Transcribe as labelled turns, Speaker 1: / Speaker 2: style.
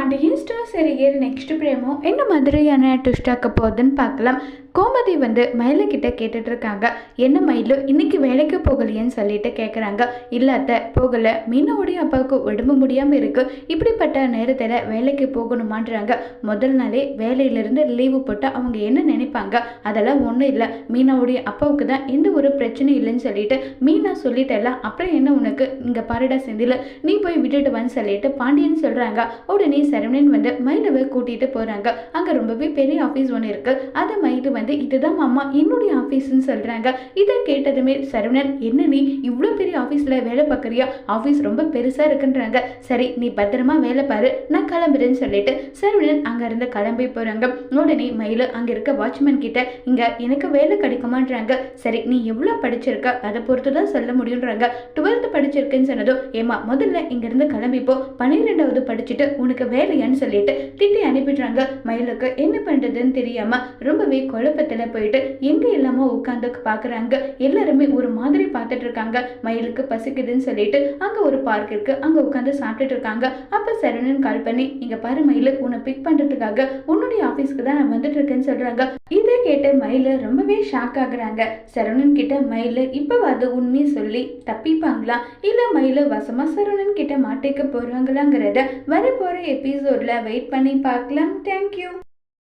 Speaker 1: Pandian store serial next promo என்ன மாதிரியான twist ஆக்க போகுதுன்னு பார்க்கலாம். கோமதி மயிலு கிட்ட கேட்டுட்டு இருக்காங்க. என்ன மயிலு இன்னைக்கு வேலைக்கு போகலையேன்னு சொல்லிட்டு கேட்குறாங்க. இல்லாத போகலை, மீனாவுடைய அப்பாவுக்கு உடம்பு முடியாமல் இருக்கு, இப்படிப்பட்ட நேரத்தில் வேலைக்கு போகணுமான்றாங்க. முதல் நாளே வேலையிலிருந்து லீவு போட்டால் அவங்க என்ன நினைப்பாங்க? அதெல்லாம் ஒன்றும் இல்லை, மீனாவுடைய அப்பாவுக்கு தான் எந்த ஒரு பிரச்சனையும் இல்லைன்னு சொல்லிட்டு மீனா சொல்லிட்டலாம். அப்புறம் என்ன உனக்கு இங்கே பாரடா செந்தில், நீ போய் விட்டுட்டு வந்து சொல்லிட்டு பாண்டியன் சொல்கிறாங்க. உடனே சரவணன் மயிலவை கூட்டிட்டு போகிறாங்க. அங்கே ரொம்பவே பெரிய ஆஃபீஸ் ஒன்று இருக்கு. அதை மயிலு இதுதான் மாமா என்னுடைய ஆஃபீஸ்ன்னு சொல்கிறாங்க. இதை கேட்டதுமே சரவணன், என்ன நீ இவ்வளோ பெரிய ஆஃபீஸில் வேலை பார்க்குறியா? ஆஃபீஸ் ரொம்ப பெருசாக இருக்குன்றாங்க. சரி நீ பத்திரமா வேலை பாரு, நான் கிளம்புறேன்னு சொல்லிட்டு சரவணன் அங்கேருந்து கிளம்பி போகிறாங்க. உடனே மயிலு அங்கே இருக்க வாட்ச்மேன் கிட்ட, இங்கே எனக்கு வேலை கிடைக்குமான்றாங்க. சரி நீ எவ்வளோ படிச்சிருக்க அதை பொறுத்து தான் சொல்ல முடியுன்றாங்க. 12th படிச்சிருக்குன்னு சொன்னதும், ஏமா முதல்ல இங்கேருந்து கிளம்பிப்போ, 12வது படிச்சுட்டு உனக்கு வேலையான்னு சொல்லிட்டு திட்டி அனுப்பிடுறாங்க. மயிலுக்கு என்ன பண்ணுறதுன்னு தெரியாமல் ரொம்பவே குழப்பத்தில் போயிட்டு எங்கே எல்லாமோ உட்காந்து பார்க்குறாங்க. எல்லாருமே ஒரு மாதிரி பார்த்துட்டு இருக்காங்க. மயிலுக்கு பசிக்குதுன்னு சொல்லிட்டு அங்கே ஒரு பார்க் இருக்கு, அங்கே உட்காந்து சாப்பிட்டுட்டு இருக்காங்க. அப்போ சரவணன் கால் பண்ணி, இங்கே பாரு மயிலு, உன்னை பிக் பண்ணுறதுக்காக உன்னுடைய ஆஃபீஸ்க்கு தான் நான் வந்துட்டு இருக்கேன்னு சொல்கிறாங்க. இதை கேட்ட மயிலு ரொம்பவே ஷாக் ஆகுறாங்க. சரவணன் கிட்ட மயிலு இப்போவாது உண்மையை சொல்லி தப்பிப்பாங்களா, இல்லை மயிலு வசமா சரவணன் கிட்ட மாட்டிக்க போகிறாங்களாங்கிறத வரப்போகிற எபிசோடில் வெயிட் பண்ணி பார்க்கலாம். தேங்க்யூ.